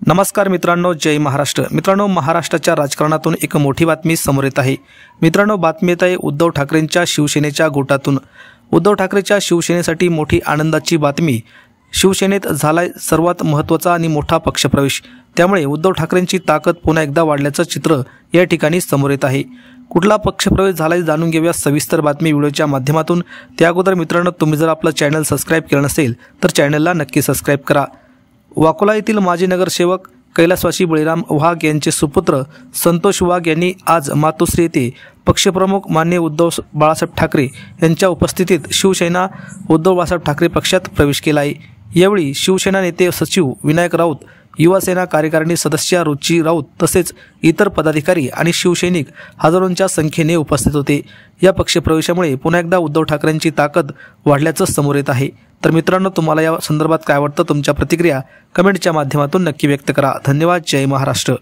नमस्कार मित्रांनो, जय महाराष्ट्र। मित्रांनो, महाराष्ट्राच्या राजकारणातून एक मोठी बातमी समोर येत आहे। मित्रांनो, बातमी येत आहे उद्धव ठाकरेंच्या शिवसेनेच्या गोटातून। उद्धव ठाकरेंच्या शिवसेनेसाठी मोठी आनंदाची बातमी। शिवसेनेत झालाय सर्वात महत्त्वाचा आणि मोठा पक्षप्रवेश। त्यामुळे उद्धव ठाकरेंची ताकद पुन्हा एकदा वाढल्याचं चित्र या ठिकाणी समोर येत आहे। कुठला पक्षप्रवेश झालाय जाणून घेऊया सविस्तर बातमी व्हिडिओच्या माध्यमातून। त्या अगोदर मित्रांनो, तुम्ही जर आपलं चॅनल सबस्क्राइब केलं नसेल तर चॅनलला नक्की सबस्क्राइब करा। वाकोला येथील माजी नगरसेवक कैलासवासी बळीराम वाघ यांचे सुपुत्र संतोष वाघ यांनी आज मातोश्री येथे पक्षप्रमुख माननीय उद्धव बाळासाहेब ठाकरे यांच्या उपस्थितीत शिवसेना उद्धव बाळासाहेब ठाकरे पक्षात प्रवेश केला आहे। यावेळी शिवसेना नेते सचिव विनायक राऊत, युवा सेना कार्यकारिणी सदस्य रुची राऊत तसेच इतर पदाधिकारी आणि शिवसैनिक हजारोंच्या संख्येने उपस्थित होते। या पक्षप्रवेशामुळे पुन्हा एकदा उद्धव ठाकरेंची ताकद वाढल्याचं समोर येत आहे। तर मित्रांनो, तुम्हाला या संदर्भात काय वाटतं? तुमच्या प्रतिक्रिया कमेंटच्या माध्यमातून नक्की व्यक्त करा। धन्यवाद। जय महाराष्ट्र।